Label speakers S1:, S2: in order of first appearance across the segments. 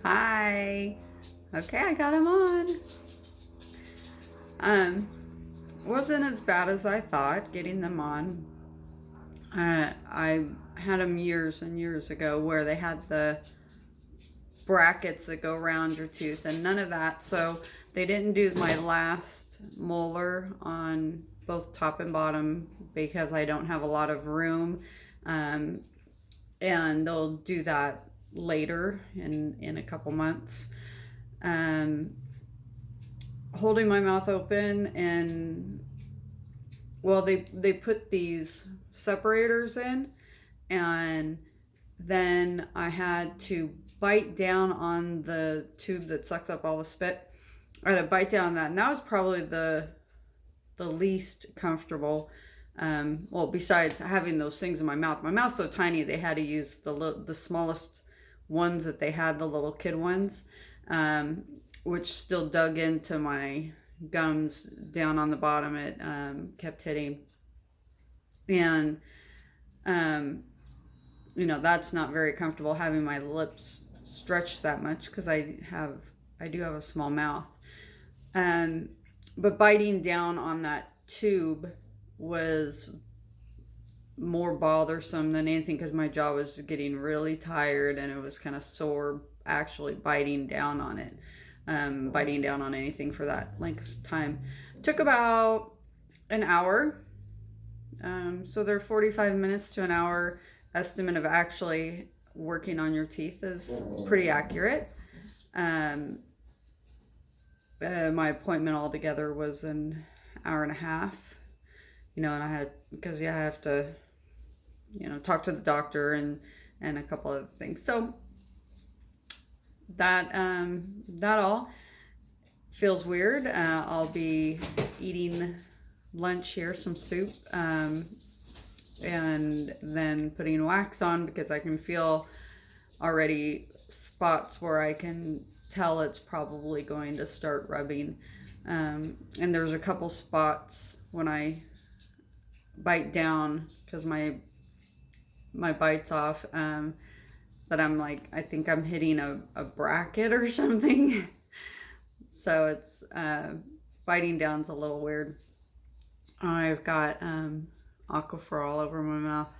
S1: Hi. Okay, I got him on. Um, wasn't as bad as I thought getting them on. I had them years and years ago where they had the brackets that go around your tooth and none of that. So they didn't do my last molar on both top and bottom because I don't have a lot of room. Um, and they'll do that later in a couple months. Um, Holding my mouth open and well they put these separators in, and then I had to bite down on the tube that sucks up all the spit. I had to bite down on that, and that was probably the least comfortable. Well, besides having those things in my mouth's so tiny they had to use the smallest ones that they had, the little kid ones, um, which still dug into my gums down on the bottom. It kept hitting, and um, that's not very comfortable having my lips stretched that much because I do have a small mouth. Um, but biting down on that tube was more bothersome than anything because my jaw was getting really tired and it was kind of sore actually biting down on it. Biting down on anything for that length of time. It took about an hour. So they're 45 minutes to an hour estimate of actually working on your teeth is pretty accurate. Um, my appointment altogether was an hour and a half, and I had, because I have to, talk to the doctor and a couple other things. So that all feels weird. I'll be eating lunch here, some soup, and then putting wax on because I can feel already spots where I can tell it's probably going to start rubbing. And there's a couple spots when I bite down because my bite's off, that I'm like, I think I'm hitting a bracket or something. So it's biting down's a little weird. I've got Aquaphor all over my mouth.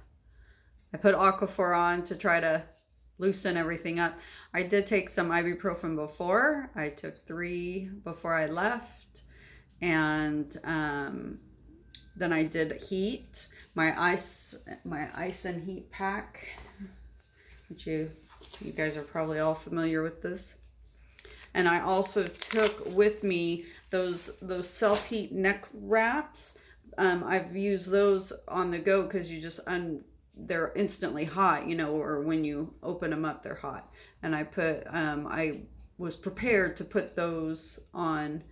S1: I put Aquaphor on to try to loosen everything up. I did take some ibuprofen before. I took 3 before I left, and then I did heat, my ice and heat pack, which you guys are probably all familiar with this. And I also took with me those self-heat neck wraps. I've used those on the go because you just they're instantly hot, or when you open them up, they're hot. And I was prepared to put those on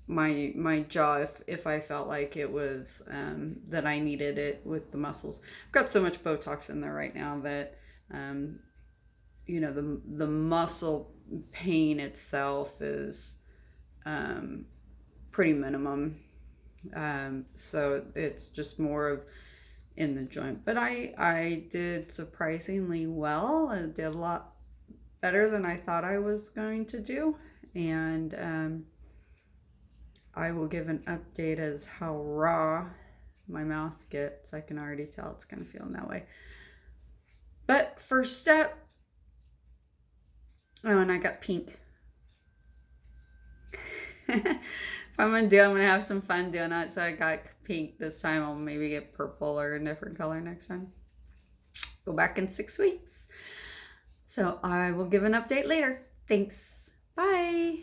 S1: my jaw if I felt like it was that I needed it with the muscles. I've got so much Botox in there right now that the muscle pain itself is pretty minimum. So it's just more of in the joint. But I did surprisingly well. I did a lot better than I thought I was going to do. And I will give an update as how raw my mouth gets. I can already tell it's kind of feeling that way. But first step, oh, and I got pink. If I'm gonna have some fun doing it. So I got pink this time. I'll maybe get purple or a different color next time. Go back in 6 weeks. So I will give an update later. Thanks. Bye.